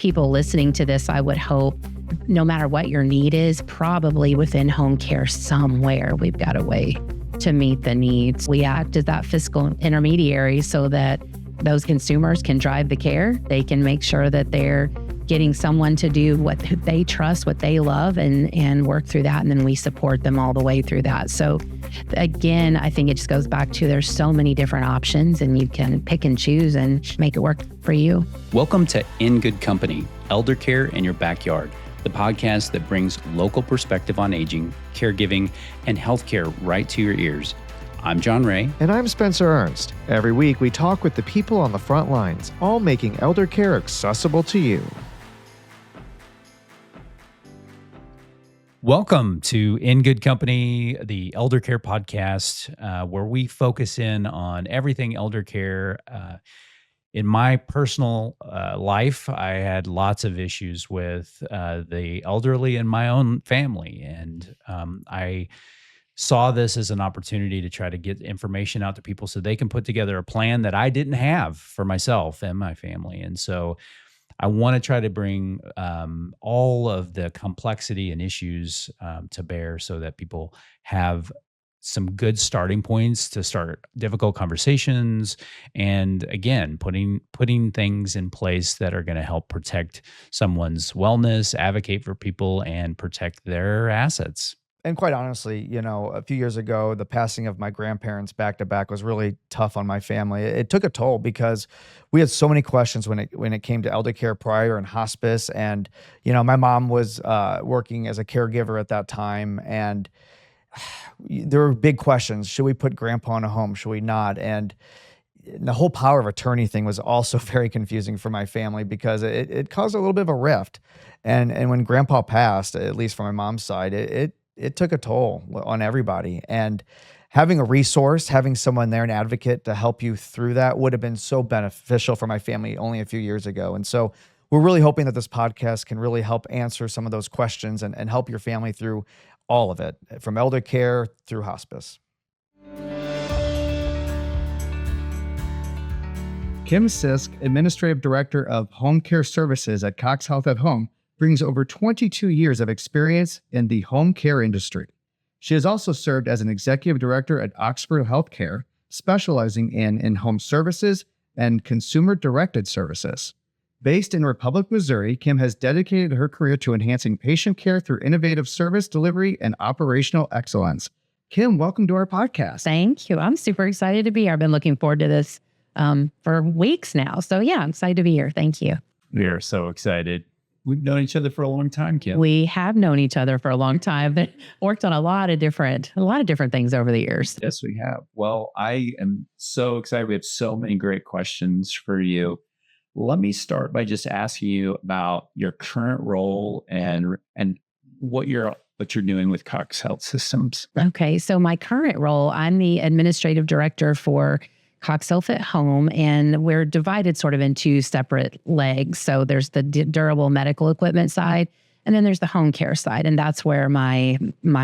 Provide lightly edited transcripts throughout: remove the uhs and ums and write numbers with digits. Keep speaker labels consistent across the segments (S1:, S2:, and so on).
S1: people listening to this, I would hope, no matter what your need is, probably within home care somewhere, we've got a way to meet the needs. We act as that fiscal intermediary so that those consumers can drive the care. They can make sure that they're getting someone to do what they trust, what they love, and work through that. And then we support them all the way through that. So again, I think it just goes back to there's so many different options and you can pick and choose and make it work for you.
S2: Welcome to In Good Company, Elder Care in Your Backyard, the podcast that brings local perspective on aging, caregiving, and healthcare right to your ears. I'm John Ray.
S3: And I'm Spencer Ernst. Every week, we talk with the people on the front lines, all making elder care accessible to you.
S2: Welcome to In Good Company, the Elder Care podcast, where we focus in on everything elder care. In my personal life, I had lots of issues with the elderly in my own family, and I saw this as an opportunity to try to get information out to people so they can put together a plan that I didn't have for myself and my family. And so I want to try to bring all of the complexity and issues to bear so that people have some good starting points to start difficult conversations. And again, putting things in place that are going to help protect someone's wellness, advocate for people, and protect their assets.
S4: And quite honestly, a few years ago, the passing of my grandparents back to back was really tough on my family. It took a toll because we had so many questions when it came to elder care prior and hospice. And, my mom was working as a caregiver at that time. And there were big questions. Should we put grandpa in a home? Should we not? And the whole power of attorney thing was also very confusing for my family because it caused a little bit of a rift. And when grandpa passed, at least from my mom's side, it took a toll on everybody. And having a resource, having someone there, an advocate to help you through that would have been so beneficial for my family only a few years ago. And so we're really hoping that this podcast can really help answer some of those questions and help your family through all of it, from elder care through hospice.
S5: Kim Sisk, Administrative Director of Home Care Services at CoxHealth at Home, brings over 22 years of experience in the home care industry. She has also served as an executive director at Oxford Healthcare, specializing in in-home services and consumer-directed services. Based in Republic, Missouri, Kim has dedicated her career to enhancing patient care through innovative service delivery and operational excellence. Kim, welcome to our podcast.
S1: Thank you. I'm super excited to be here. I've been looking forward to this for weeks now. So yeah, I'm excited to be here. Thank you.
S2: We are so excited. We've known each other for a long time, Kim.
S1: We have known each other for a long time, but worked on a lot of different things over the years.
S2: Yes, we have. Well, I am so excited. We have so many great questions for you. Let me start by just asking you about your current role and what you're doing with CoxHealth Systems.
S1: Okay, so my current role, I'm the administrative director for CoxHealth at Home, and we're divided sort of in two separate legs. So there's the durable medical equipment side, and then there's the home care side, and that's where my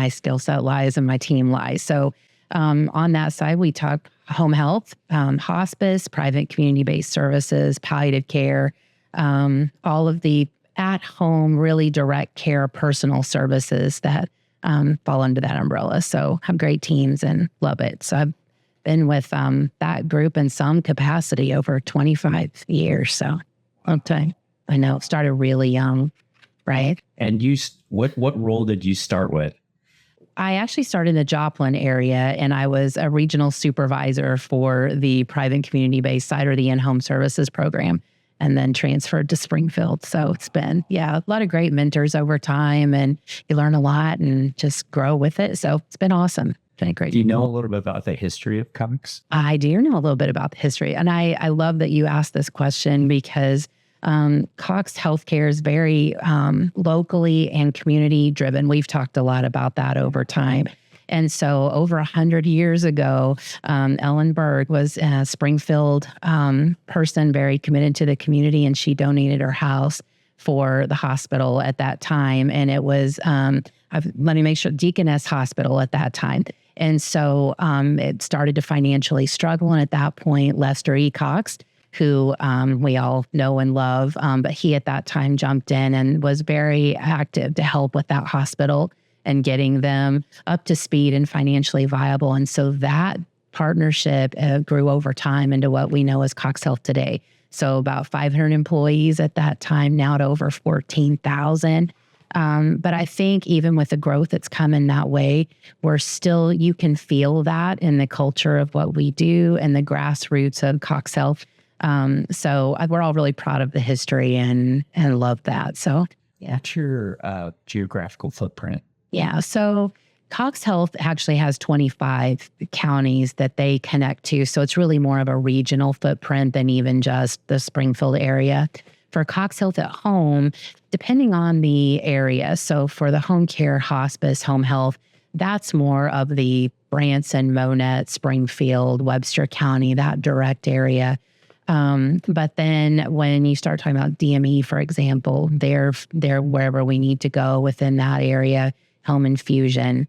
S1: skill set lies and my team lies. So on that side, we talk home health, hospice, private community-based services, palliative care, all of the at-home, really direct care, personal services that fall under that umbrella. So have great teams and love it. So I've been with that group in some capacity over 25 years. So long time. I know, started really young, right?
S2: And what role did you start with?
S1: I actually started in the Joplin area, and I was a regional supervisor for the private community-based side, or the in-home services program, and then transferred to Springfield. So it's been, a lot of great mentors over time, and you learn a lot and just grow with it. So it's been awesome. Great.
S2: Do you know a little bit about the history of Cox?
S1: I do know a little bit about the history. And I love that you asked this question because Cox Healthcare is very locally and community driven. We've talked a lot about that over time. And so over 100 years ago, Ellen Berg was a Springfield person, very committed to the community, and she donated her house for the hospital at that time. And it was, let me make sure, Deaconess Hospital at that time. And so it started to financially struggle. And at that point, Lester E. Cox who we all know and love. But he at that time jumped in and was very active to help with that hospital and getting them up to speed and financially viable. And so that partnership grew over time into what we know as CoxHealth today. So about 500 employees at that time, now to over 14,000. But I think even with the growth that's coming that way, you can feel that in the culture of what we do and the grassroots of CoxHealth. So we're all really proud of the history and love that. So, yeah.
S2: What's your geographical footprint?
S1: Yeah. So CoxHealth actually has 25 counties that they connect to. So it's really more of a regional footprint than even just the Springfield area. For CoxHealth at Home, depending on the area, so for the home care, hospice, home health, that's more of the Branson, Monette, Springfield, Webster County, that direct area. But then when you start talking about DME, for example, they're wherever we need to go within that area, home infusion.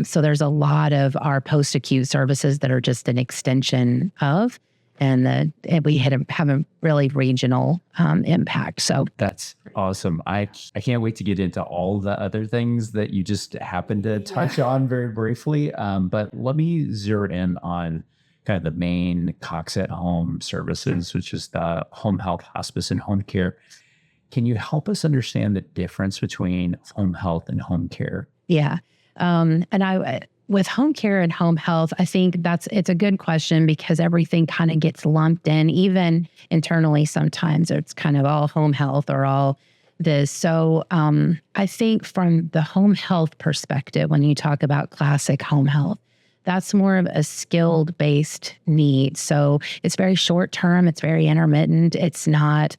S1: So there's a lot of our post-acute services that are just an extension of, and we have a really regional impact. So
S2: that's awesome. I can't wait to get into all the other things that you just happened to touch on very briefly. But let me zero in on kind of the main Cox at Home services, which is the home health, hospice, and home care. Can you help us understand the difference between home health and home care?
S1: Yeah. With home care and home health, I think it's a good question because everything kind of gets lumped in, even internally sometimes it's kind of all home health or all this. So I think from the home health perspective, when you talk about classic home health, that's more of a skilled based need. So it's very short term. It's very intermittent. It's not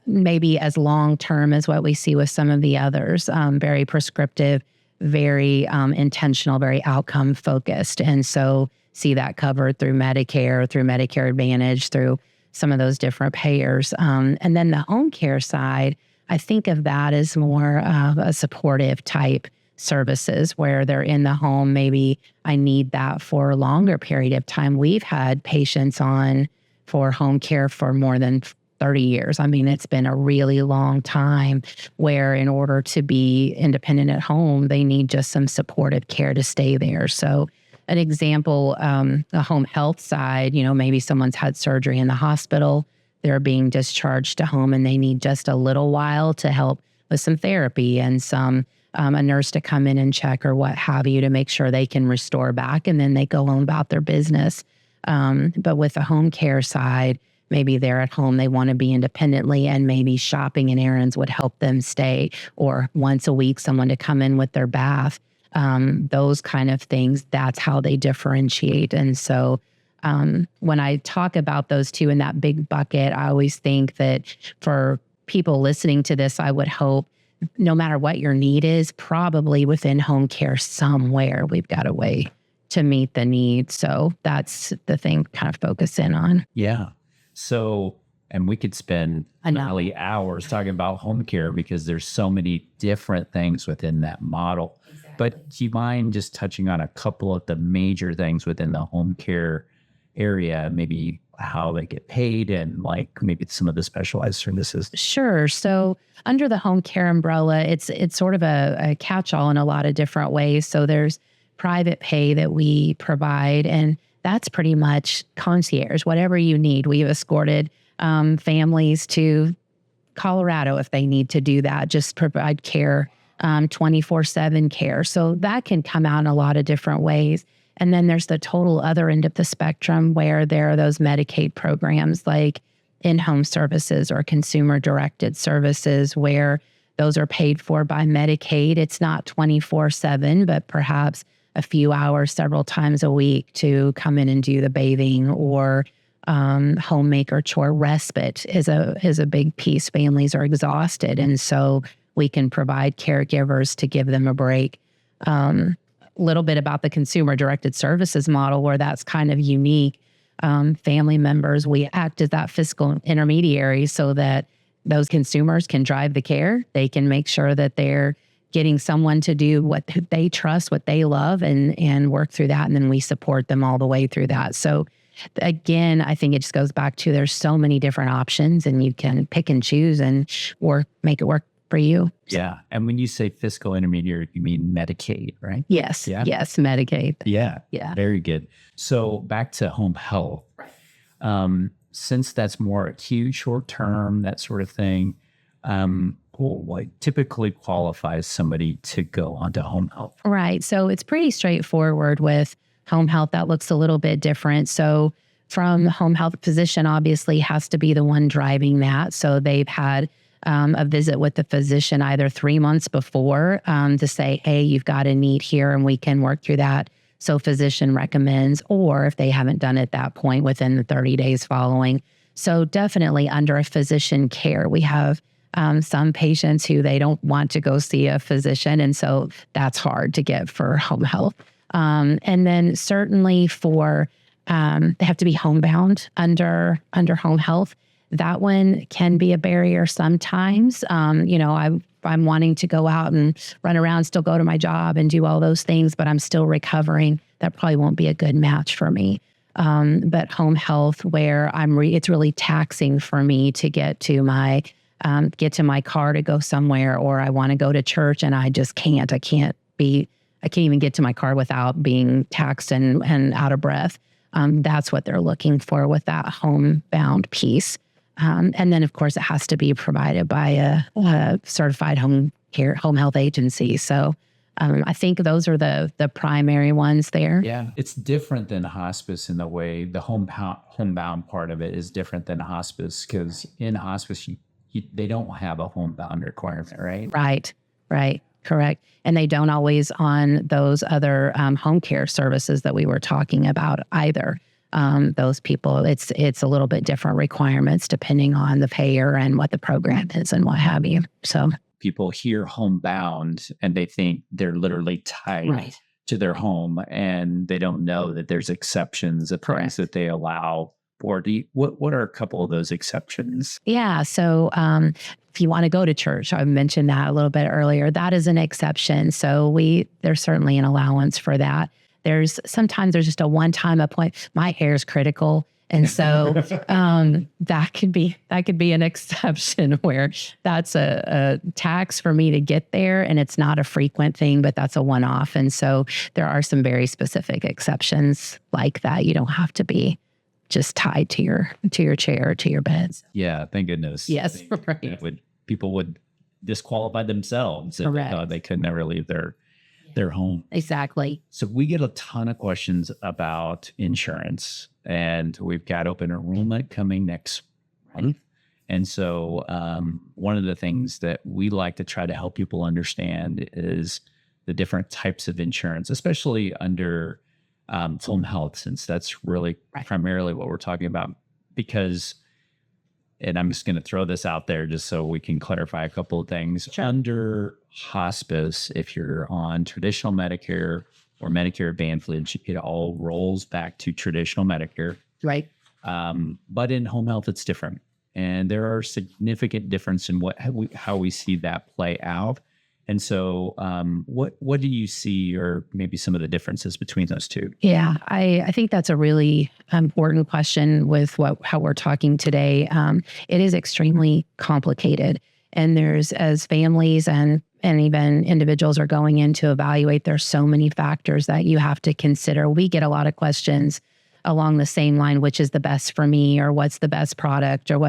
S1: maybe as long term as what we see with some of the others, very prescriptive, very intentional, very outcome focused. And so see that covered through Medicare, through Medicare Advantage, through some of those different payers. And then the home care side, I think of that as more of a supportive type services where they're in the home. Maybe I need that for a longer period of time. We've had patients on for home care for more than 30 years. I mean, it's been a really long time where in order to be independent at home, they need just some supportive care to stay there. So an example, the home health side, maybe someone's had surgery in the hospital, they're being discharged to home and they need just a little while to help with some therapy and a nurse to come in and check or what have you to make sure they can restore back and then they go on about their business. But with the home care side, maybe they're at home, they want to be independently and maybe shopping and errands would help them stay, or once a week, someone to come in with their bath, those kind of things, that's how they differentiate. And so when I talk about those two in that big bucket, I always think that for people listening to this, I would hope no matter what your need is, probably within home care somewhere, we've got a way to meet the need. So that's the thing kind of focus in on.
S2: Yeah. So, and we could spend probably hours talking about home care because there's so many different things within that model. Exactly. But do you mind just touching on a couple of the major things within the home care area, maybe how they get paid and like maybe some of the specialized services?
S1: Sure. So under the home care umbrella, it's sort of a catch-all in a lot of different ways. So there's private pay that we provide, and that's pretty much concierge, whatever you need. We've escorted families to Colorado if they need to do that, just provide care, 24/7 care. So that can come out in a lot of different ways. And then there's the total other end of the spectrum where there are those Medicaid programs like in-home services or consumer-directed services where those are paid for by Medicaid. It's not 24/7, but perhaps a few hours several times a week to come in and do the bathing or homemaker chore. Respite is a big piece. Families are exhausted, and so we can provide caregivers to give them a break. Little bit about the consumer-directed services model where that's kind of unique. Family members, we act as that fiscal intermediary so that those consumers can drive the care. They can make sure that they're getting someone to do what they trust, what they love, and work through that. And then we support them all the way through that. So again, I think it just goes back to there's so many different options and you can pick and choose and make it work for you.
S6: Yeah. And when you say fiscal intermediary, you mean Medicaid, right?
S1: Yes.
S6: Yeah.
S1: Yes. Medicaid.
S6: Yeah.
S1: Yeah.
S6: Very good. So back to home health. Since that's more acute, short term, that sort of thing, what typically qualifies somebody to go onto home health?
S1: Right. So it's pretty straightforward with home health. That looks a little bit different. So from home health, physician obviously has to be the one driving that. So they've had a visit with the physician either 3 months before to say, hey, you've got a need here and we can work through that. So physician recommends, or if they haven't done it at that point, within the 30 days following. So definitely under a physician care, we have some patients who they don't want to go see a physician. And so that's hard to get for home health. And then certainly for, they have to be homebound under home health. That one can be a barrier sometimes. I'm wanting to go out and run around, still go to my job and do all those things, but I'm still recovering. That probably won't be a good match for me. But home health, where it's really taxing for me to get to my car to go somewhere, or I want to go to church and I just can't. I can't even get to my car without being taxed and out of breath. That's what they're looking for with that homebound piece. And then, of course, it has to be provided by a certified home health agency. So I think those are the primary ones there.
S6: Yeah, it's different than hospice in the way the homebound part of it is different than hospice, because in hospice, they don't have a homebound requirement, right? Right. Correct. And they don't always on those other home care services that we were talking about either. Those people, it's a little bit different requirements depending on the payer and what the program is and what have you. So people hear homebound and they think they're literally tied to their home, and they don't know that there's exceptions of things that they allow. Or what are a couple of those exceptions?
S1: Yeah. So if you want to go to church, I mentioned that a little bit earlier, that is an exception. So there's certainly an allowance for that. Sometimes there's just a one-time appointment. My hair is critical. And so that could be an exception where that's a tax for me to get there. And it's not a frequent thing, but that's a one-off. And so there are some very specific exceptions like that. You don't have to be just tied to your chair or to your bed.
S6: Yeah, thank goodness.
S1: Yes, right.
S6: People would disqualify themselves if they thought they could never leave their home.
S1: Exactly.
S6: So we get a ton of questions about insurance, and we've got open enrollment coming next month. And so one of the things that we like to try to help people understand is the different types of insurance, especially under home health, since that's really primarily what we're talking about. Because, and I'm just going to throw this out there just so we can clarify a couple of things. Sure. Under hospice, if you're on traditional Medicare or Medicare Advantage, it all rolls back to traditional Medicare.
S1: Right.
S6: But in home health, it's different. And there are significant difference in how we see that play out. And so what do you see, or maybe some of the differences between those two? Yeah,
S1: I think that's a really important question with how we're talking today. It is extremely complicated. And as families and even individuals are going in to evaluate, there's so many factors that you have to consider. We get a lot of questions along the same line, which is the best for me, or what's the best product, or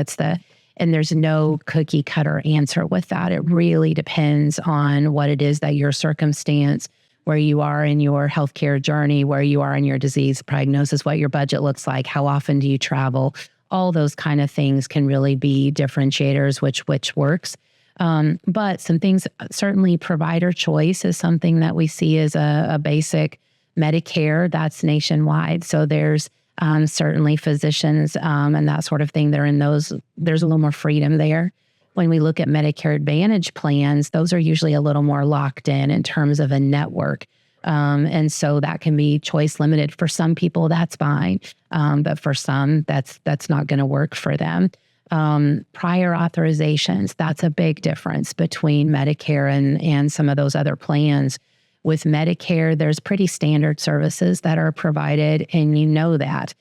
S1: and there's no cookie cutter answer with that. It really depends on what it is that your circumstance, where you are in your healthcare journey, where you are in your disease prognosis, what your budget looks like, how often do you travel. All those kind of things can really be differentiators, which works. But some things, certainly provider choice is something that we see as a basic. Medicare, that's nationwide. So there's certainly physicians and that sort of thing. There's a little more freedom there. When we look at Medicare Advantage plans, those are usually a little more locked in terms of a network. And so that can be choice limited. For some people, that's fine. But for some, that's not going to work for them. Prior authorizations, that's a big difference between Medicare and some of those other plans. With Medicare, there's pretty standard services that are provided, and you know that.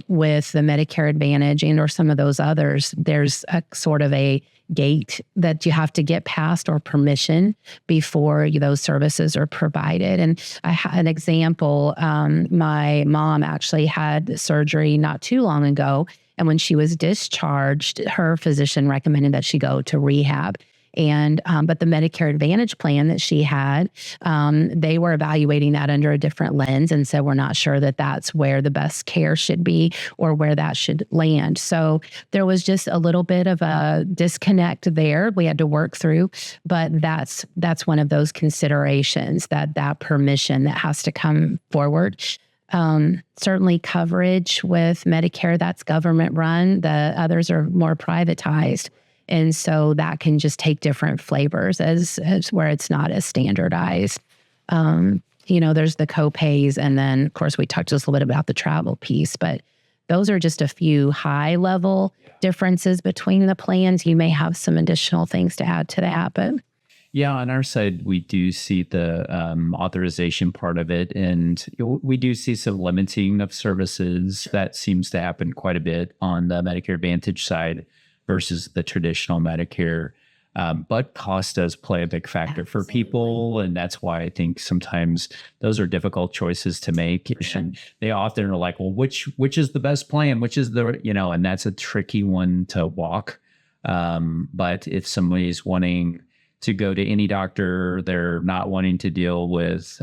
S1: with the Medicare Advantage and or some of those others, there's a sort of a gate that you have to get past or permission before those services are provided. And I had an example. My mom actually had surgery not too long ago. And when she was discharged, her physician recommended that she go to rehab. And but the Medicare Advantage plan that she had, they were evaluating that under a different lens and said, we're not sure that that's where the best care should be or where that should land. So there was just a little bit of a disconnect there we had to work through. But that's one of those considerations, that permission that has to come forward. Certainly coverage with Medicare, that's government run. The others are more privatized. And so that can just take different flavors as where it's not as standardized. There's the co-pays. And then, of course, we talked just a little bit about the travel piece, but those are just a few high level differences between the plans. You may have some additional things to add to that, but.
S6: Yeah, on our side, we do see the authorization part of it, and we do see some limiting of services. That seems to happen quite a bit on the Medicare Advantage side versus the traditional Medicare. But cost does play a big factor for people. And that's why I think sometimes those are difficult choices to make. And they often are like, well, which is the best plan? Which is and that's a tricky one to walk. But if somebody's wanting to go to any doctor, they're not wanting to deal with,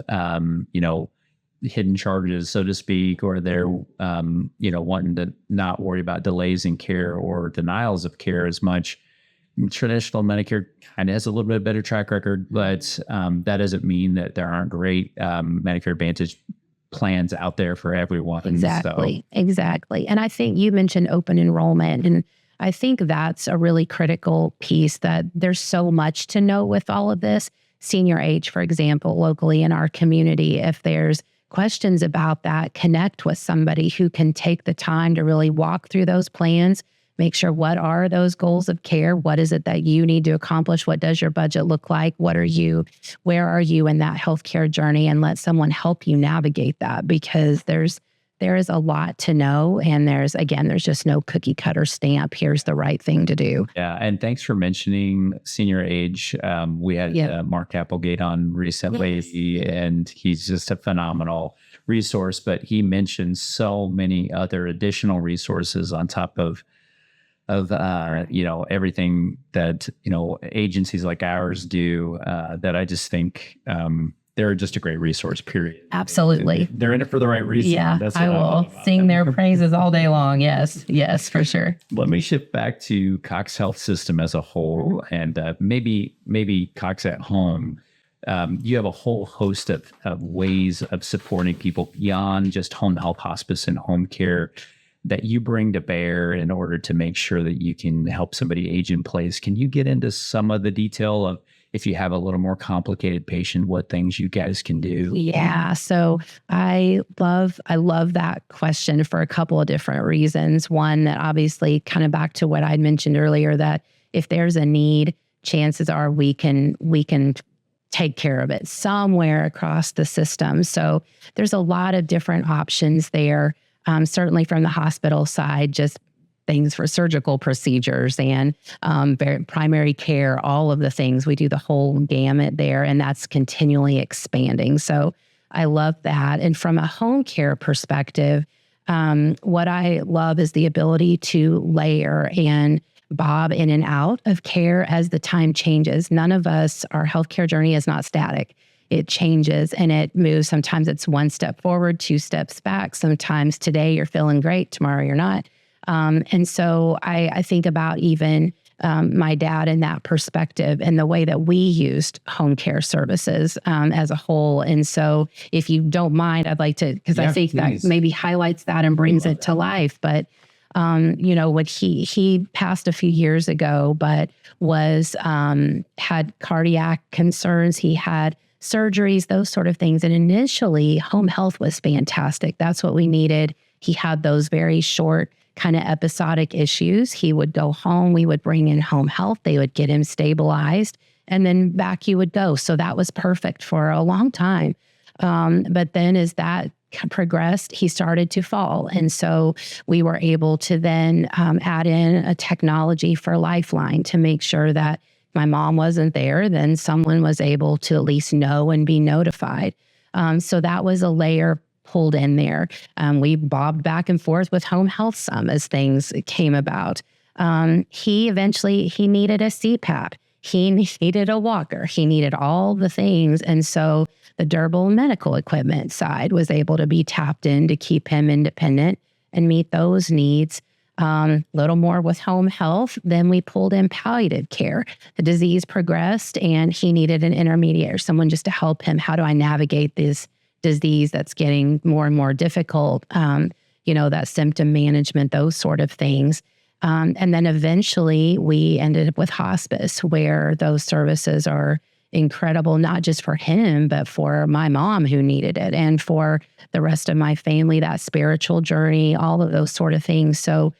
S6: hidden charges, so to speak, or they're, wanting to not worry about delays in care or denials of care as much. Traditional Medicare kind of has a little bit better track record, but that doesn't mean that there aren't great Medicare Advantage plans out there for everyone.
S1: Exactly. And I think you mentioned open enrollment, and I think that's a really critical piece, that there's so much to know with all of this. Senior age, for example, locally in our community, if there's questions about that, connect with somebody who can take the time to really walk through those plans, make sure what are those goals of care? What is it that you need to accomplish? What does your budget look like? Where are you in that healthcare journey? And let someone help you navigate that, because there is a lot to know. And there's just no cookie cutter stamp. Here's the right thing to do.
S6: Yeah. And thanks for mentioning senior age. We had Mark Applegate on recently, and he's just a phenomenal resource, but he mentioned so many other additional resources on top of everything that, agencies like ours do, that I just think, they're just a great resource, period.
S1: Absolutely.
S6: They're in it for the right reason.
S1: Yeah, I will sing their praises all day long. Yes, for sure.
S6: Let me shift back to CoxHealth system as a whole, and maybe Cox at Home. You have a whole host of ways of supporting people beyond just home health, hospice, and home care that you bring to bear in order to make sure that you can help somebody age in place. Can you get into some of the detail of, if you have a little more complicated patient, what things you guys can do?
S1: Yeah. So I love that question for a couple of different reasons. One, that obviously kind of back to what I mentioned earlier, that if there's a need, chances are we can take care of it somewhere across the system. So there's a lot of different options there. Certainly from the hospital side, just things for surgical procedures and primary care, all of the things. We do the whole gamut there, and that's continually expanding. So I love that. And from a home care perspective, what I love is the ability to layer and bob in and out of care as the time changes. None of us, our healthcare journey is not static. It changes and it moves. Sometimes it's one step forward, two steps back. Sometimes today you're feeling great, tomorrow you're not. And so I think about even my dad in that perspective and the way that we used home care services as a whole. And so if you don't mind, I'd like to, because I think that maybe highlights that and brings it to life. But what he passed a few years ago, but had cardiac concerns. He had surgeries, those sort of things. And initially, home health was fantastic. That's what we needed. He had those very short kind of episodic issues. He would go home. We would bring in home health. They would get him stabilized, and then back you would go. So that was perfect for a long time. But then as that progressed, he started to fall. And so we were able to then add in a technology for Lifeline to make sure that my mom wasn't there, then someone was able to at least know and be notified. So that was a layer pulled in there. We bobbed back and forth with home health some as things came about. He needed a CPAP. He needed a walker. He needed all the things. And so the durable medical equipment side was able to be tapped in to keep him independent and meet those needs. Little more with home health. Then we pulled in palliative care. The disease progressed and he needed an intermediary, someone just to help him. How do I navigate this disease that's getting more and more difficult? That symptom management, those sort of things. And then eventually we ended up with hospice, where those services are incredible, not just for him, but for my mom who needed it, and for the rest of my family, that spiritual journey, all of those sort of things. So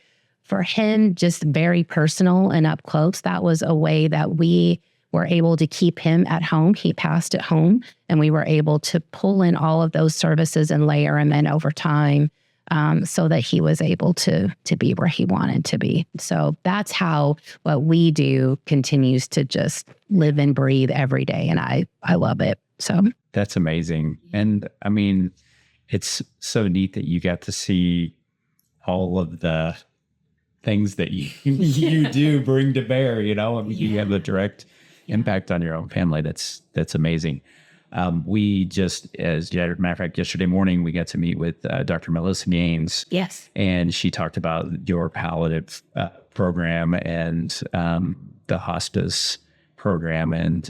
S1: for him, just very personal and up close, that was a way that we were able to keep him at home. He passed at home, and we were able to pull in all of those services and layer him in over time, so that he was able to be where he wanted to be. So that's how what we do continues to just live and breathe every day. And I love it. So
S6: that's amazing. And I mean, it's so neat that you got to see all of the things that you do bring to bear, I mean, you have a direct impact on your own family. That's amazing. We just, as a matter of fact, yesterday morning, we got to meet with Dr. Melissa Gaines.
S1: Yes.
S6: And she talked about your palliative program and the hospice program, and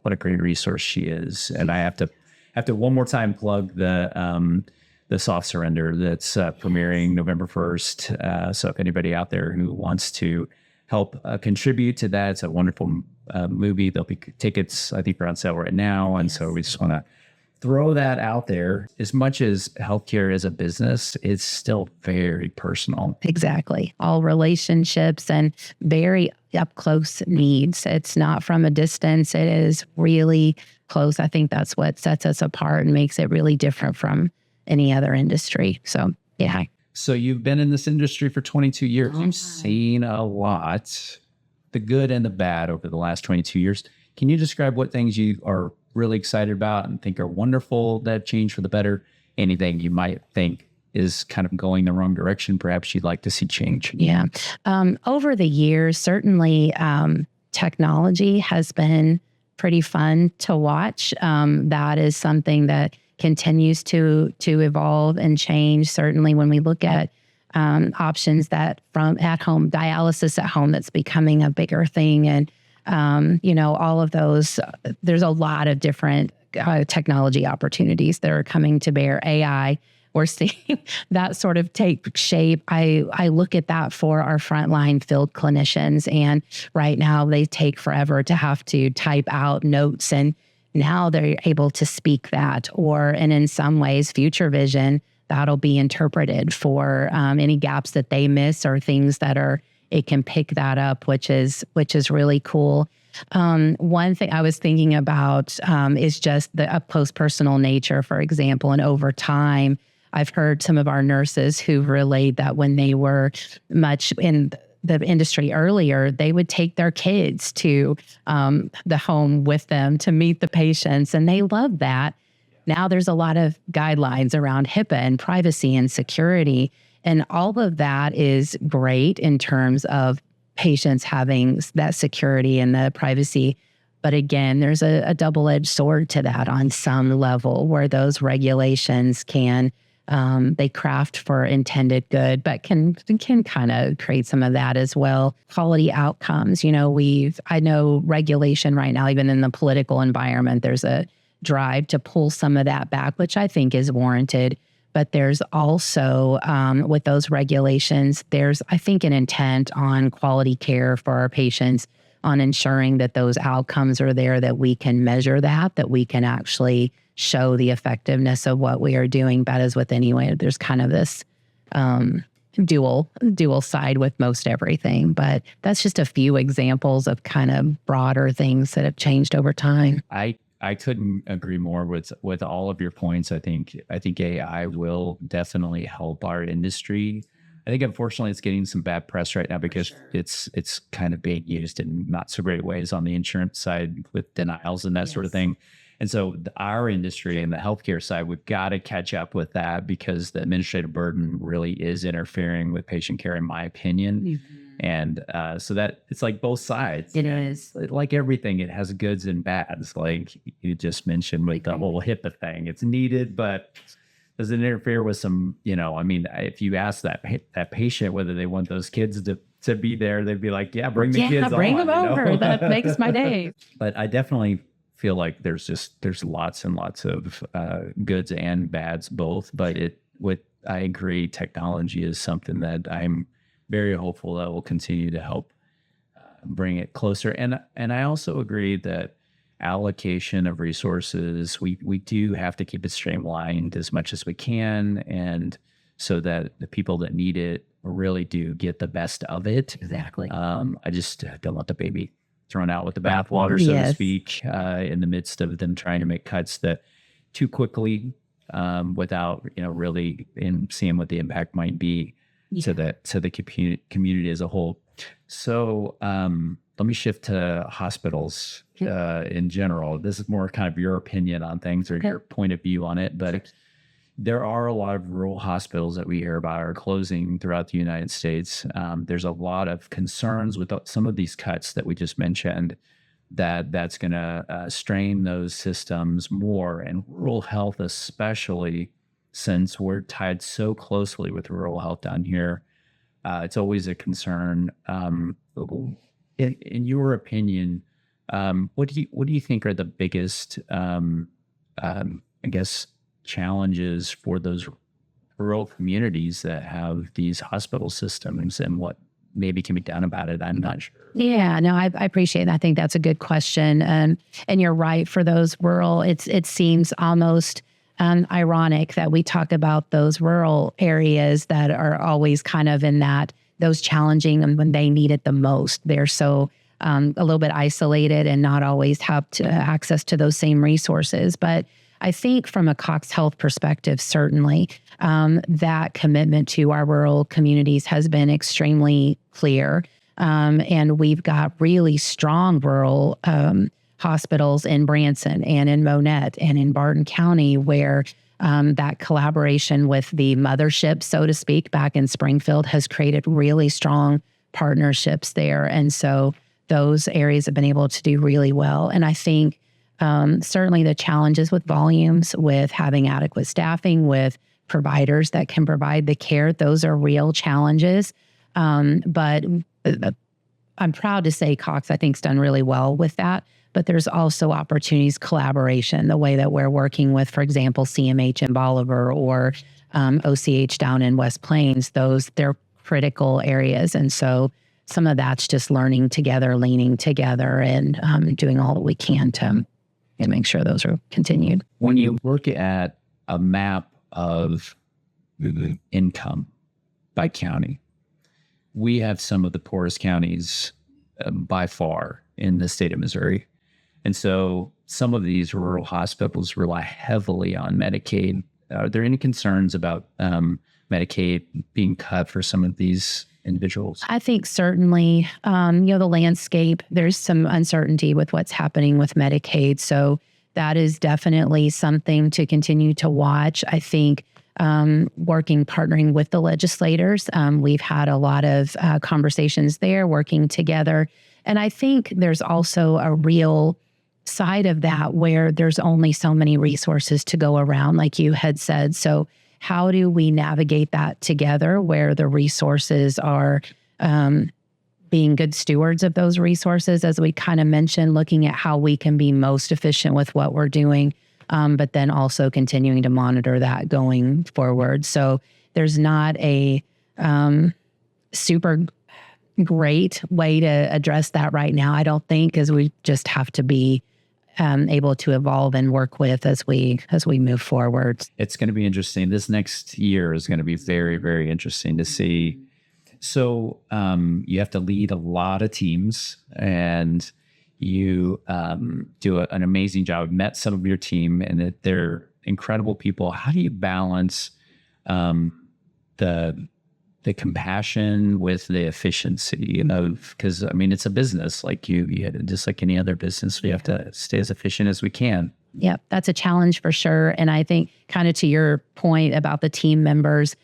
S6: what a great resource she is. And I have to one more time plug the Soft Surrender that's premiering November 1st. So if anybody out there who wants to help contribute to that, it's a wonderful movie. There'll be tickets, I think, are on sale right now. And so we just want to throw that out there. As much as healthcare is a business, it's still very personal.
S1: Exactly. All relationships and very up close needs. It's not from a distance. It is really close. I think that's what sets us apart and makes it really different from any other industry. So, yeah.
S6: So you've been in this industry for 22 years. You've seen a lot, the good and the bad, over the last 22 years. Can you describe what things you are really excited about and think are wonderful that have changed for the better? Anything you might think is kind of going the wrong direction, perhaps you'd like to see change?
S1: Yeah. Over the years, certainly technology has been pretty fun to watch. That is something that continues to evolve and change. Certainly when we look at options that from at home, dialysis at home, that's becoming a bigger thing. And, all of those, there's a lot of different technology opportunities that are coming to bear. AI, we're seeing that sort of take shape. I look at that for our frontline field clinicians, and right now they take forever to have to type out notes, and now they're able to speak that, and in some ways, future vision, that'll be interpreted for any gaps that they miss or things that it can pick that up, which is really cool. One thing I was thinking about is just the up close personal nature, for example, and over time, I've heard some of our nurses who've relayed that when they were much in the industry earlier, they would take their kids to the home with them to meet the patients, and they love that. Now there's a lot of guidelines around HIPAA and privacy and security, and all of that is great in terms of patients having that security and the privacy. But again, there's a double-edged sword to that on some level, where those regulations can they craft for intended good, but can kind of create some of that as well. Quality outcomes. I know regulation right now, even in the political environment, there's a drive to pull some of that back, which I think is warranted. But there's also, with those regulations, there's, I think, an intent on quality care for our patients, on ensuring that those outcomes are there, that we can measure that we can actually show the effectiveness of what we are doing. But as with anyway, there's kind of this dual side with most everything. But that's just a few examples of kind of broader things that have changed over time.
S6: I I couldn't agree more with all of your points. I think AI will definitely help our industry. I think unfortunately it's getting some bad press right now because it's kind of being used in not so great ways on the insurance side with denials and that sort of thing. And so our industry and the healthcare side, we've got to catch up with that because the administrative burden really is interfering with patient care, in my opinion. And so that it's like both sides.
S1: It is.
S6: Like everything, it has goods and bads. Like you just mentioned with the whole HIPAA thing, it's needed, but does it interfere with some, I mean, if you ask that patient whether they want those kids to be there, they'd be like, yeah, bring the kids
S1: bring
S6: on,
S1: them over. That makes my day.
S6: But I definitely feel like there's lots and lots of goods and bads both. But I agree, technology is something that I'm very hopeful that will continue to help bring it closer. And I also agree that allocation of resources, we do have to keep it streamlined as much as we can, and so that the people that need it really do get the best of it.
S1: Exactly.
S6: I just don't want the baby thrown out with the bathwater, so to speak, in the midst of them trying to make cuts that too quickly without really seeing what the impact might be to the community as a whole. So let me shift to hospitals in general. This is more kind of your opinion on things or your point of view on it, but there are a lot of rural hospitals that we hear about are closing throughout the United States. There's a lot of concerns with some of these cuts that we just mentioned that's going to strain those systems more, and rural health especially, since we're tied so closely with rural health down here. It's always a concern. In your opinion, what do you think are the biggest, I guess, challenges for those rural communities that have these hospital systems, and what maybe can be done about it? I'm not sure.
S1: Yeah, no, I appreciate that. I think that's a good question. And you're right, for those rural, it seems almost ironic that we talk about those rural areas that are always kind of in those challenging, and when they need it the most, they're so a little bit isolated and not always have access to those same resources. But I think from a CoxHealth perspective, certainly that commitment to our rural communities has been extremely clear. And we've got really strong rural hospitals in Branson and in Monette and in Barton County, where that collaboration with the mothership, so to speak, back in Springfield has created really strong partnerships there. And so those areas have been able to do really well. And I think certainly the challenges with volumes, with having adequate staffing, with providers that can provide the care, those are real challenges. But I'm proud to say Cox, I think, has done really well with that. But there's also opportunities, collaboration, the way that we're working with, for example, CMH in Bolivar or OCH down in West Plains. They're critical areas. And so some of that's just learning together, leaning together, and doing all that we can to make sure those are continued.
S6: When you look at a map of income by county, we have some of the poorest counties by far in the state of Missouri. And so some of these rural hospitals rely heavily on Medicaid. Are there any concerns about Medicaid being cut for some of these individuals?
S1: I think certainly, the landscape, there's some uncertainty with what's happening with Medicaid. So that is definitely something to continue to watch. I think partnering with the legislators, we've had a lot of conversations there, working together. And I think there's also a real side of that where there's only so many resources to go around, like you had said. So how do we navigate that together where the resources are being good stewards of those resources, as we kind of mentioned, looking at how we can be most efficient with what we're doing, but then also continuing to monitor that going forward. So there's not a super great way to address that right now, I don't think, because we just have to be able to evolve and work with as we move forward.
S6: It's going to be interesting. This next year is going to be very, very interesting to see. So you have to lead a lot of teams, and You do an amazing job. I've met some of your team, and that they're incredible people. How do you balance the compassion with the efficiency of, because I mean, it's a business like you just like any other business, we have to stay as efficient as we can.
S1: Yep, that's a challenge for sure. And I think kind of to your point about the team members,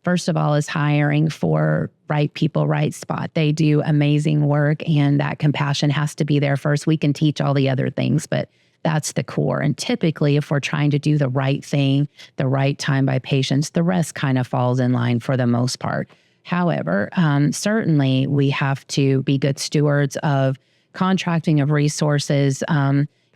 S1: first of all, is hiring for right people, right spot. They do amazing work, and that compassion has to be there first. We can teach all the other things, but that's the core. And typically, if we're trying to do the right thing, the right time by patients, the rest kind of falls in line for the most part. However, certainly we have to be good stewards of contracting of resources.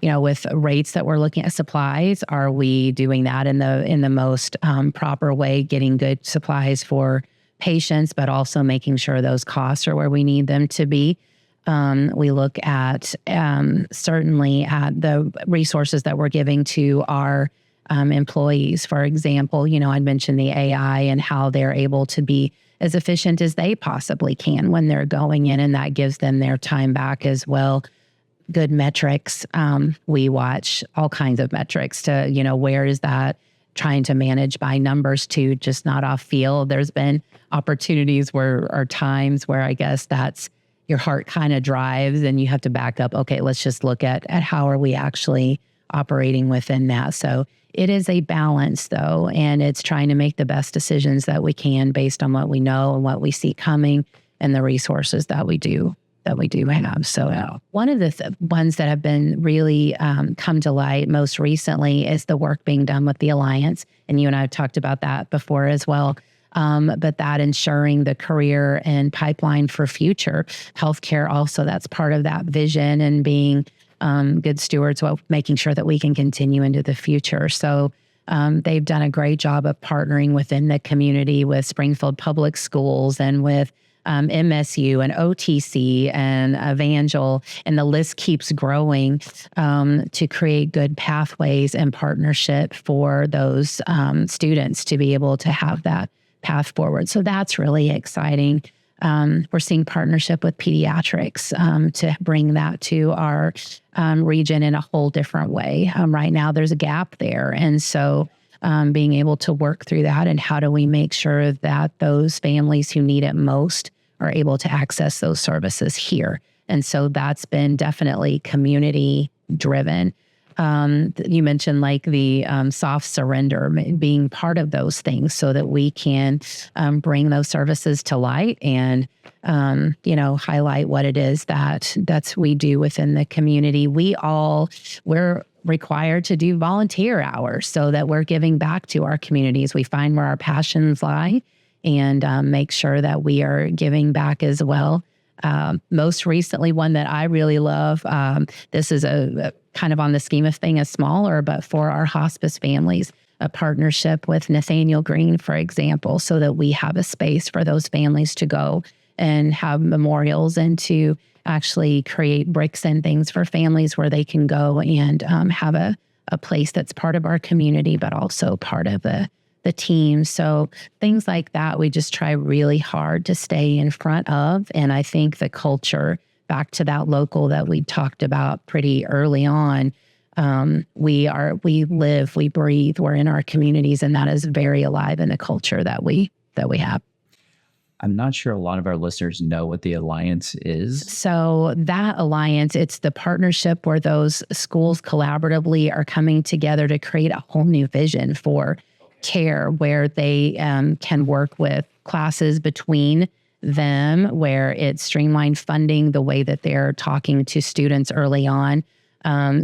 S1: With rates that we're looking at supplies, are we doing that in the most proper way, getting good supplies for patients, but also making sure those costs are where we need them to be? We look at certainly at the resources that we're giving to our employees. For example, I'd mentioned the AI and how they're able to be as efficient as they possibly can when they're going in, and that gives them their time back as well. Good metrics. We watch all kinds of metrics to, where is that, trying to manage by numbers to just not off field. There's been opportunities or times where I guess that's your heart kind of drives and you have to back up. Okay, let's just look at how are we actually operating within that. So it is a balance though, and it's trying to make the best decisions that we can based on what we know and what we see coming and the resources that we do have. So one of the ones that have been really come to light most recently is the work being done with the Alliance. And you and I have talked about that before as well. But that ensuring the career and pipeline for future healthcare also, that's part of that vision, and being good stewards while making sure that we can continue into the future. So they've done a great job of partnering within the community with Springfield Public Schools and with MSU and OTC and Evangel, and the list keeps growing to create good pathways and partnership for those students to be able to have that path forward. So that's really exciting. We're seeing partnership with pediatrics to bring that to our region in a whole different way. Right now, there's a gap there. And so being able to work through that, and how do we make sure that those families who need it most are able to access those services here. And so that's been definitely community driven. You mentioned like the soft surrender being part of those things so that we can bring those services to light and, highlight what it is that's we do within the community. We're required to do volunteer hours so that we're giving back to our communities. We find where our passions lie and make sure that we are giving back as well. Most recently, one that I really love, this is a kind of on the scheme of thing, a smaller, but for our hospice families, a partnership with Nathaniel Green, for example, so that we have a space for those families to go and have memorials and to actually create bricks and things for families where they can go and have a place that's part of our community, but also part of the team. So things like that, we just try really hard to stay in front of. And I think the culture, back to that local that we talked about pretty early on, we live, we breathe, we're in our communities, and that is very alive in the culture that we have.
S6: I'm not sure a lot of our listeners know what the Alliance is.
S1: So that Alliance, it's the partnership where those schools collaboratively are coming together to create a whole new vision for care, where they can work with classes between them, where it's streamlined funding the way that they're talking to students early on.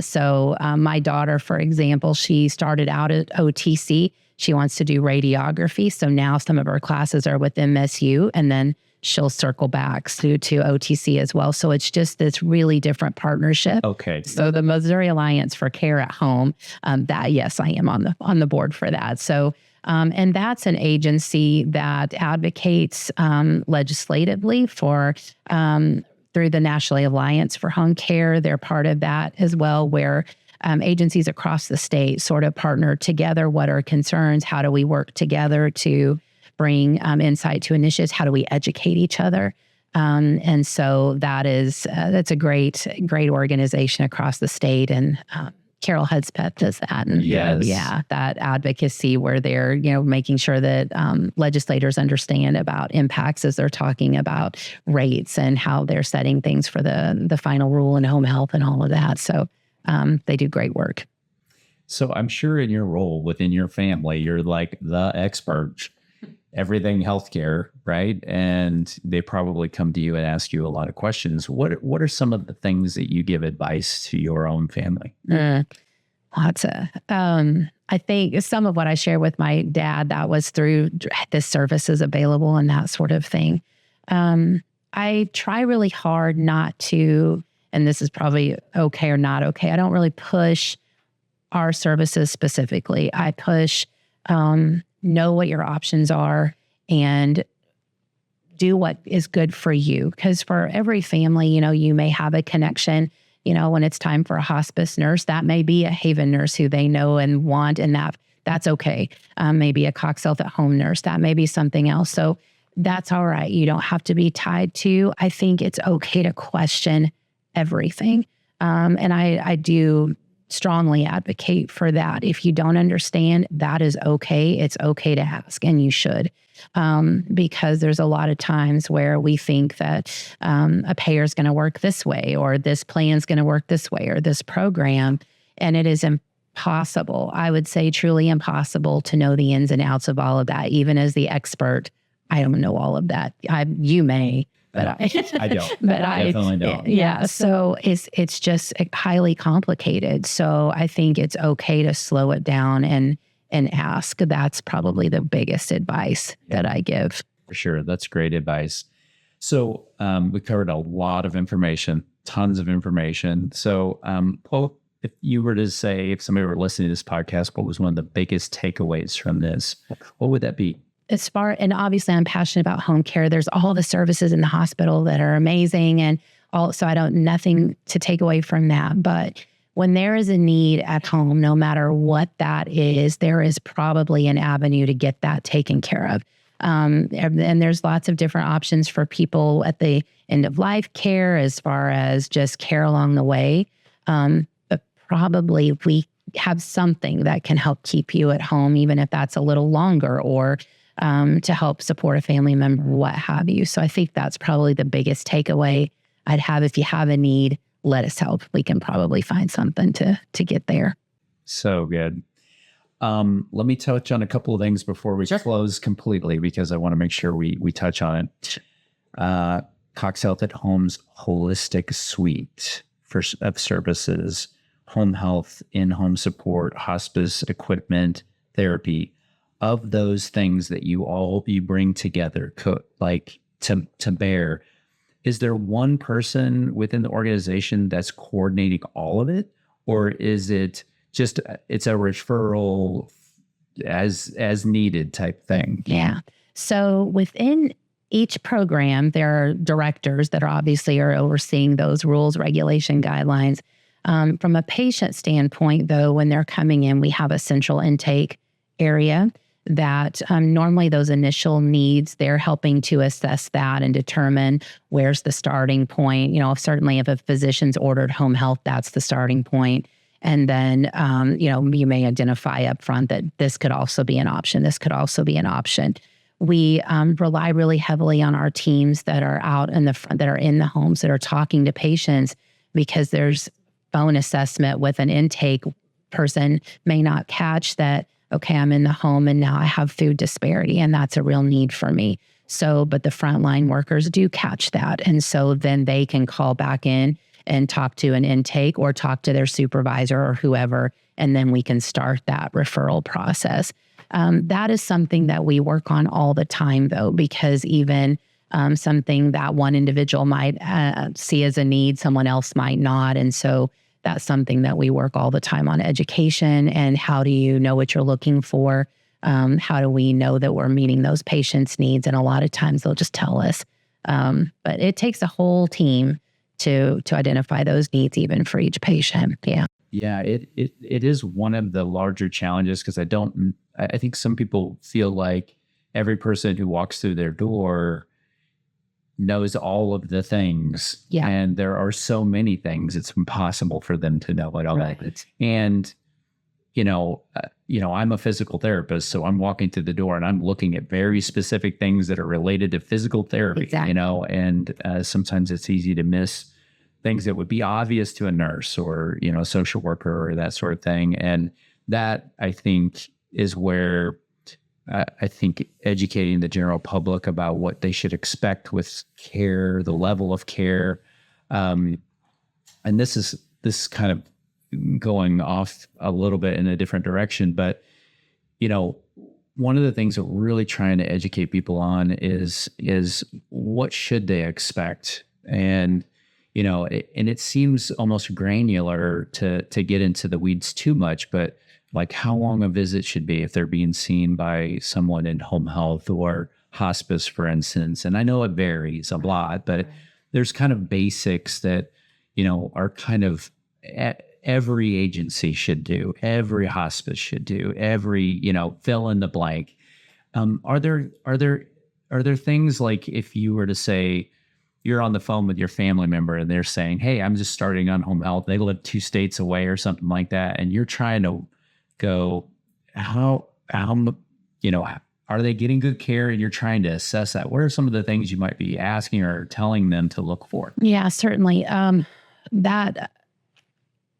S1: So my daughter, for example, she started out at OTC. She wants to do radiography. So now some of her classes are with MSU, and then she'll circle back to OTC as well. So it's just this really different partnership.
S6: Okay.
S1: So the Missouri Alliance for Care at Home, yes, I am on the board for that. So, and that's an agency that advocates legislatively for through the National Alliance for Home Care. They're part of that as well, where agencies across the state sort of partner together. What are concerns? How do we work together to bring insight to initiatives? How do we educate each other? And so that's a great organization across the state. And Carol Hudspeth does that. And
S6: Yes.
S1: that advocacy where they're, making sure that legislators understand about impacts as they're talking about rates and how they're setting things for the final rule in home health and all of that. So they do great work.
S6: So I'm sure in your role within your family, you're like the expert, everything healthcare, right? And they probably come to you and ask you a lot of questions. What are some of the things that you give advice to your own family?
S1: Lots of, I think some of what I share with my dad, that was through this service is available and that sort of thing. I try really hard not to, and this is probably okay or not okay, I don't really push our services specifically. I push, know what your options are and do what is good for you. Because for every family, you may have a connection. When it's time for a hospice nurse, that may be a Haven nurse who they know and want, and that's okay. Maybe a CoxHealth at home nurse, that may be something else. So that's all right. You don't have to be tied to. I think it's okay to question everything. And I do strongly advocate for that. If you don't understand, that is okay. It's okay to ask, and you should. Because there's a lot of times where we think that a payer is going to work this way, or this plan is going to work this way, or this program, and it is impossible. I would say truly impossible to know the ins and outs of all of that. Even as the expert, I don't know all of that. You may, but
S6: I don't.
S1: But
S6: I definitely don't.
S1: Yeah. So it's just highly complicated. So I think it's okay to slow it down and ask. That's probably the biggest advice that I give.
S6: For sure. That's great advice. So we covered a lot of information, tons of information. So Paul, if you were to say, if somebody were listening to this podcast, what was one of the biggest takeaways from this? What would that be?
S1: And obviously I'm passionate about home care. There's all the services in the hospital that are amazing. And also nothing to take away from that. But when there is a need at home, no matter what that is, there is probably an avenue to get that taken care of. And there's lots of different options for people at the end of life care, as far as just care along the way. But probably we have something that can help keep you at home, even if that's a little longer, or to help support a family member, what have you. So I think that's probably the biggest takeaway I'd have. If you have a need, let us help. We can probably find something to get there. So
S6: good. Let me touch on a couple of things before we close completely, because I want to make sure we touch on it. CoxHealth at Home's holistic suite of services, home health, in-home support, hospice equipment, therapy. Of those things that you bring together, to bear, is there one person within the organization that's coordinating all of it, or is it just it's a referral as needed type thing?
S1: Yeah. So within each program, there are directors that are overseeing those rules, regulation, guidelines. From a patient standpoint, though, when they're coming in, we have a central intake area that normally those initial needs, they're helping to assess that and determine where's the starting point. Certainly if a physician's ordered home health, that's the starting point. And then, you may identify up front that this could also be an option. This could also be an option. We rely really heavily on our teams that are out in the front, that are in the homes, that are talking to patients, because there's phone assessment with an intake person may not catch that, okay, I'm in the home and now I have food disparity, and that's a real need for me. So, but the frontline workers do catch that. And so then they can call back in and talk to an intake or talk to their supervisor or whoever, and then we can start that referral process. That is something that we work on all the time, though, because even something that one individual might see as a need, someone else might not. And so that's something that we work all the time on: education and how do you know what you're looking for? How do we know that we're meeting those patients' needs? And a lot of times they'll just tell us. But it takes a whole team to identify those needs, even for each patient. Yeah.
S6: Yeah, it is one of the larger challenges, because I think some people feel like every person who walks through their door knows all of the things.
S1: Yeah.
S6: And there are so many things, it's impossible for them to know it all.
S1: Right.
S6: And, I'm a physical therapist, so I'm walking through the door and I'm looking at very specific things that are related to physical therapy,
S1: Exactly.
S6: and sometimes it's easy to miss things that would be obvious to a nurse or, a social worker or that sort of thing. And that, I think, is where I think educating the general public about what they should expect with care, the level of care. And this is kind of going off a little bit in a different direction, but, one of the things that we're really trying to educate people on is what should they expect? And, and it seems almost granular to get into the weeds too much, but like how long a visit should be if they're being seen by someone in home health or hospice, for instance. And I know it varies a lot, but there's kind of basics that, are kind of every agency should do, every hospice should do, every, fill in the blank. Are there things like if you were to say, you're on the phone with your family member and they're saying, hey, I'm just starting on home health. They live 2 states away or something like that. And you're trying to go, how, are they getting good care? And you're trying to assess that. What are some of the things you might be asking or telling them to look for?
S1: Yeah, certainly. That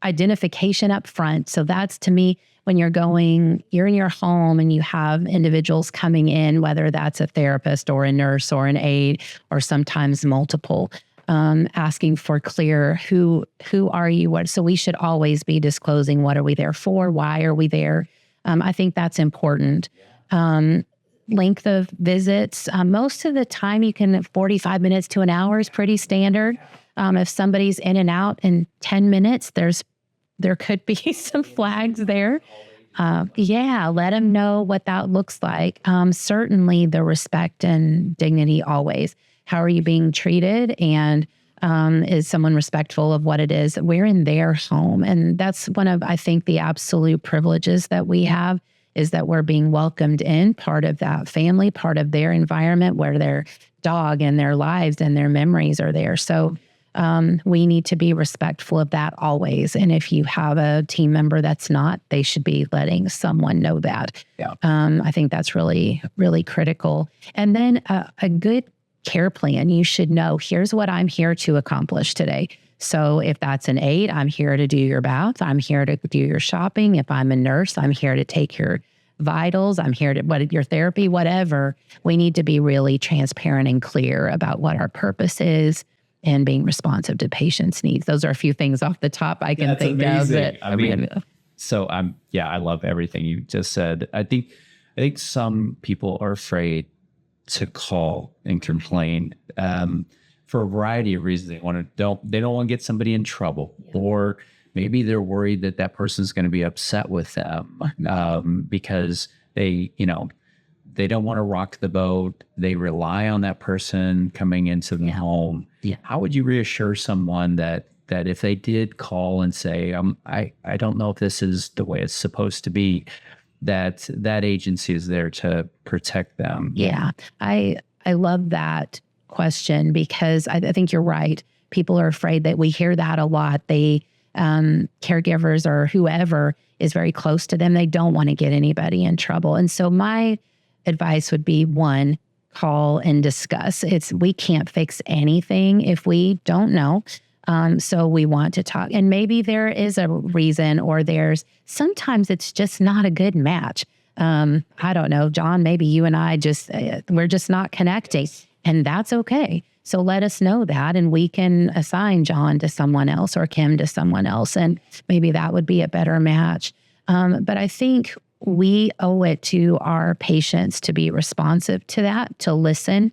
S1: identification up front. So that's, to me, when you're in your home and you have individuals coming in, whether that's a therapist or a nurse or an aide, or sometimes multiple, asking for clear, who are you? What? So we should always be disclosing, what are we there for? Why are we there? I think that's important. Length of visits. Most of the time, 45 minutes to an hour is pretty standard. If somebody's in and out in 10 minutes, there could be some flags there. Let them know what that looks like. Certainly the respect and dignity always. How are you being treated? And is someone respectful of what it is? We're in their home. And that's one of, I think, the absolute privileges that we have, is that we're being welcomed in, part of that family, part of their environment where their dog and their lives and their memories are there. So we need to be respectful of that always. And if you have a team member that's not, they should be letting someone know that.
S6: Yeah.
S1: I think that's really, really critical. And then a good care plan, you should know, here's what I'm here to accomplish today. So if that's an aide, I'm here to do your bath. I'm here to do your shopping. If I'm a nurse, I'm here to take your vitals. I'm here to your therapy, whatever. We need to be really transparent and clear about what our purpose is and being responsive to patients' needs. Those are a few things off the top I can think
S6: amazing.
S1: of.
S6: I love everything you just said. I think some people are afraid to call and complain for a variety of reasons. They don't want to get somebody in trouble, or maybe they're worried that person's going to be upset with them because they don't want to rock the boat. They rely on that person coming into the home.
S1: Yeah.
S6: How would you reassure someone that if they did call and say, I don't know if this is the way it's supposed to be, that agency is there to protect them?
S1: Yeah. I love that question, because I think you're right. People are afraid. That we hear that a lot. They caregivers or whoever is very close to them, they don't want to get anybody in trouble. And so my advice would be, one, call and discuss. We can't fix anything if we don't know. So we want to talk. And maybe there is a reason, or sometimes it's just not a good match. I don't know, John, maybe you and I we're just not connecting, and that's okay. So let us know that, and we can assign John to someone else or Kim to someone else. And maybe that would be a better match. But I think we owe it to our patients to be responsive to that, to listen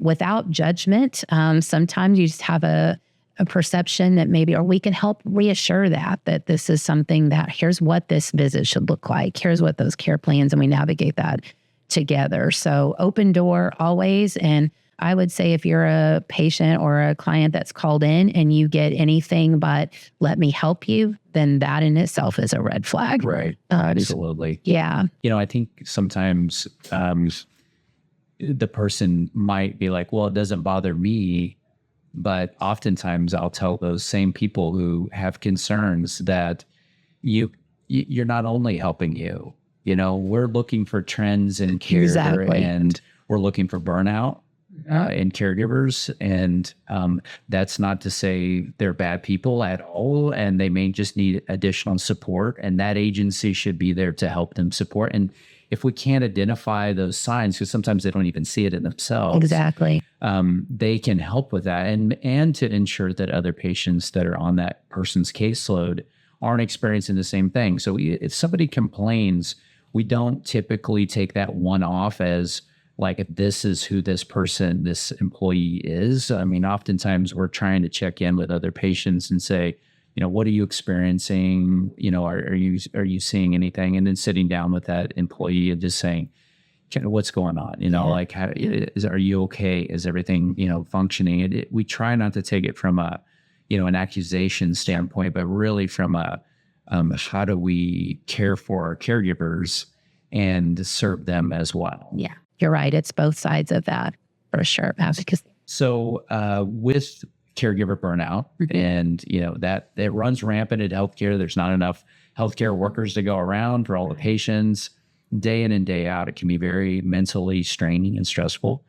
S1: without judgment. Sometimes you just have a perception that maybe, or we can help reassure that this is something that, here's what this visit should look like. Here's what those care plans, and we navigate that together. So open door always. And I would say if you're a patient or a client that's called in and you get anything but let me help you, then that in itself is a red flag.
S6: Right. Absolutely.
S1: Yeah.
S6: I think sometimes the person might be like, well, it doesn't bother me. But oftentimes I'll tell those same people who have concerns that you're not only helping you, we're looking for trends in care.
S1: Exactly.
S6: And we're looking for burnout in caregivers. And that's not to say they're bad people at all. And they may just need additional support. And that agency should be there to help them support. And if we can't identify those signs, because sometimes they don't even see it in themselves.
S1: Exactly.
S6: They can help with that and to ensure that other patients that are on that person's caseload aren't experiencing the same thing. So if somebody complains, we don't typically take that one off as like, if this is who this employee is. I mean, oftentimes we're trying to check in with other patients and say, what are you experiencing? Are you seeing anything? And then sitting down with that employee and just saying, what's going on? Like, are you okay? Is everything, functioning? We try not to take it from a, an accusation standpoint, but really from a, how do we care for our caregivers and serve them as well?
S1: Yeah, you're right. It's both sides of that for sure. Advocacy.
S6: So with caregiver burnout, and that it runs rampant in healthcare. There's not enough healthcare workers to go around for all the patients. Day in and day out, it can be very mentally straining and stressful.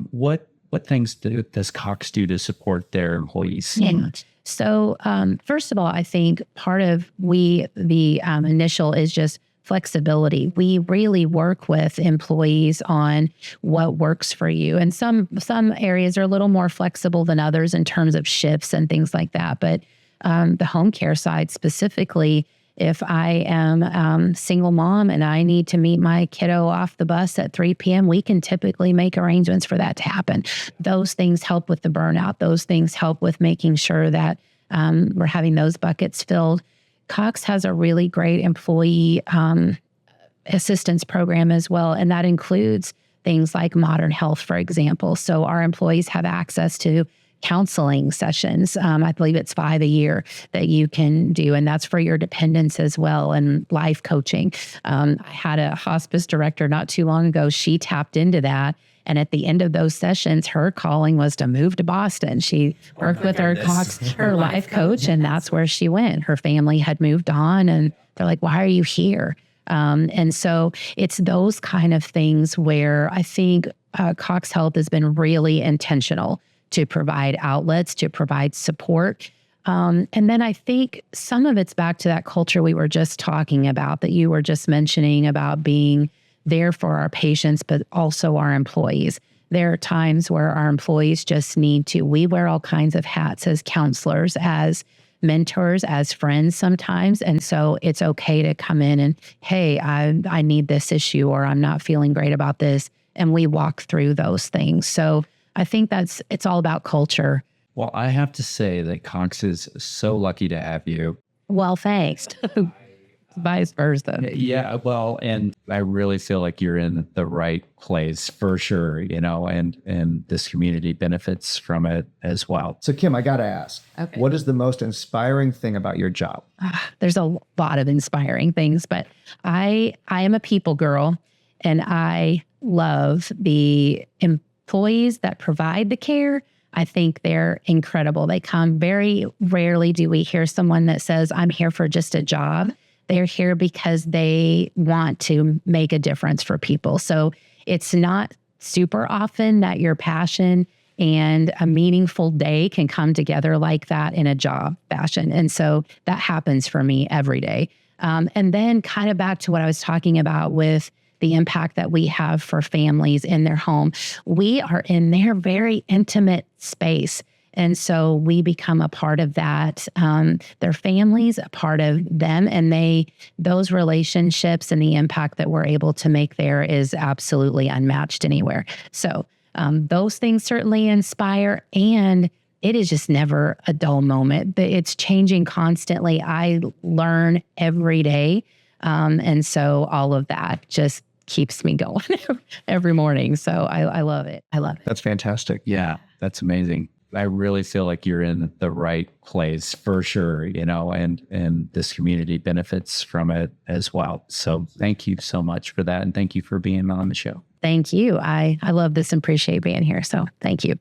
S6: What things does Cox do to support their employees?
S1: Yeah. So first of all, I think part of the initial is just flexibility. We really work with employees on what works for you. And some areas are a little more flexible than others in terms of shifts and things like that. But the home care side specifically, if I am single mom and I need to meet my kiddo off the bus at 3 p.m., we can typically make arrangements for that to happen. Those things help with the burnout. Those things help with making sure that we're having those buckets filled. Cox has a really great employee assistance program as well, and that includes things like Modern Health, for example. So our employees have access to counseling sessions. I believe it's 5 a year that you can do, and that's for your dependents as well, and life coaching. I had a hospice director not too long ago. She tapped into that. And at the end of those sessions, her calling was to move to Boston. She worked with her life coach, and that's where she went. Her family had moved on, and they're like, why are you here? And so it's those kind of things where I think CoxHealth has been really intentional to provide outlets, to provide support. And then I think some of it's back to that culture we were just talking about, that you were just mentioning about being there for our patients, but also our employees. There are times where our employees just need to, we wear all kinds of hats as counselors, as mentors, as friends sometimes. And so it's okay to come in and, hey, I need this issue, or I'm not feeling great about this. And we walk through those things. So I think it's all about culture.
S6: Well, I have to say that Cox is so lucky to have you.
S1: Well, thanks. Vice versa.
S6: Yeah, well, and I really feel like you're in the right place for sure, and this community benefits from it as well.
S5: So Kim, I got to ask, what is the most inspiring thing about your job?
S1: There's a lot of inspiring things, but I am a people girl, and I love the employees that provide the care. I think they're incredible. They come, very rarely do we hear someone that says, I'm here for just a job. They're here because they want to make a difference for people. So it's not super often that your passion and a meaningful day can come together like that in a job fashion. And so that happens for me every day. And then kind of back to what I was talking about with the impact that we have for families in their home. We are in their very intimate space. And so we become a part of that. Their families, a part of them, and those relationships and the impact that we're able to make there is absolutely unmatched anywhere. So those things certainly inspire, and it is just never a dull moment. It's changing constantly. I learn every day. And so all of that just keeps me going every morning. So I love it. I love it.
S5: That's fantastic.
S6: Yeah, that's amazing. I really feel like you're in the right place for sure, and this community benefits from it as well. So thank you so much for that. And thank you for being on the show.
S1: Thank you. I love this and appreciate being here. So thank you.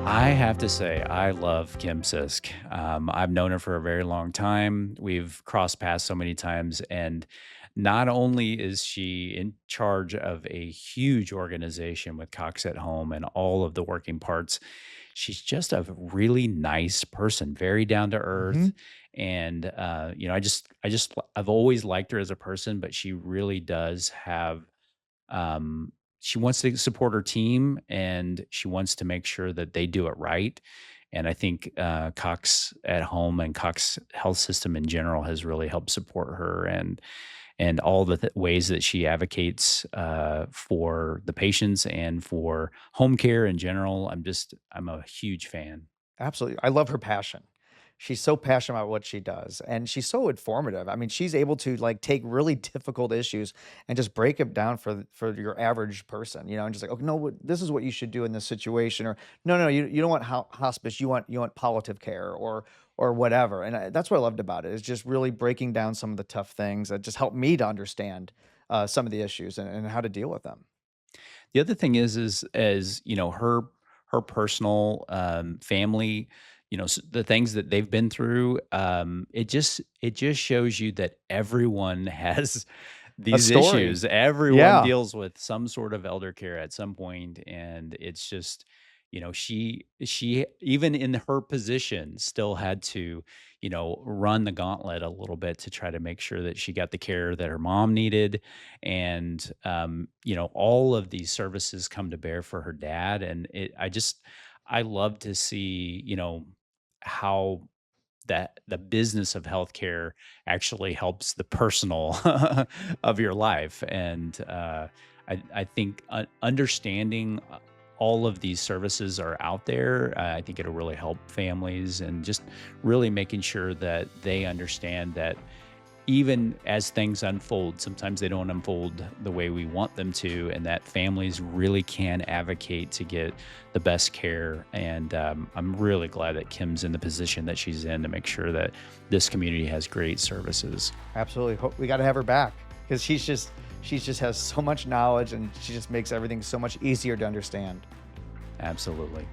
S2: I have to say, I love Kim Sisk. I've known her for a very long time. We've crossed paths so many times. And not only is she in charge of a huge organization with Cox at Home and all of the working parts, she's just a really nice person, very down to earth. And, I've always liked her as a person, but she really does have, she wants to support her team and she wants to make sure that they do it right. And I think Cox at Home and Cox Health System in general has really helped support her and all the ways that she advocates for the patients and for home care in general. I'm a huge fan.
S4: Absolutely. I love her passion. She's so passionate about what she does, and she's so informative. I mean, she's able to like take really difficult issues and just break it down for your average person, and just like, okay, no, this is what you should do in this situation, or no, you don't want hospice, you want palliative care or whatever. And that's what I loved about it, is just really breaking down some of the tough things that just helped me to understand some of the issues and how to deal with them.
S2: The other thing is her personal family, the things that they've been through. It just shows you that everyone has these
S4: story.
S2: issues. Everyone
S4: Yeah.
S2: deals with some sort of elder care at some point, and it's just, she even in her position still had to, run the gauntlet a little bit to try to make sure that she got the care that her mom needed. And all of these services come to bear for her dad. And I love to see, how that the business of healthcare actually helps the personal of your life. And I think understanding all of these services are out there. I think it'll really help families, and just really making sure that they understand that even as things unfold, sometimes they don't unfold the way we want them to, and that families really can advocate to get the best care. And I'm really glad that Kim's in the position that she's in to make sure that this community has great services.
S4: Absolutely. We got to have her back, because she just has so much knowledge, and she just makes everything so much easier to understand.
S2: Absolutely.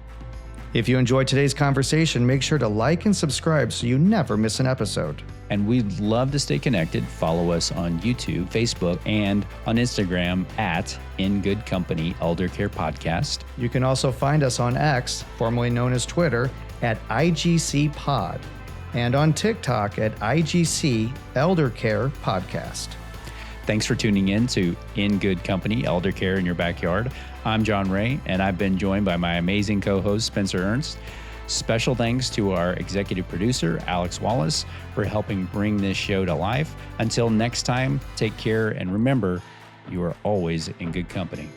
S3: If you enjoyed today's conversation, make sure to like and subscribe so you never miss an episode.
S2: And we'd love to stay connected. Follow us on YouTube, Facebook, and on Instagram at In Good Company Elder Care Podcast.
S3: You can also find us on X, formerly known as Twitter, at IGC Pod, and on TikTok at IGC Elder Care Podcast.
S2: Thanks for tuning in to In Good Company Elder Care in Your Backyard. I'm John Ray, and I've been joined by my amazing co-host, Spencer Ernst. Special thanks to our executive producer, Alex Wallace, for helping bring this show to life. Until next time, take care, and remember, you are always in good company.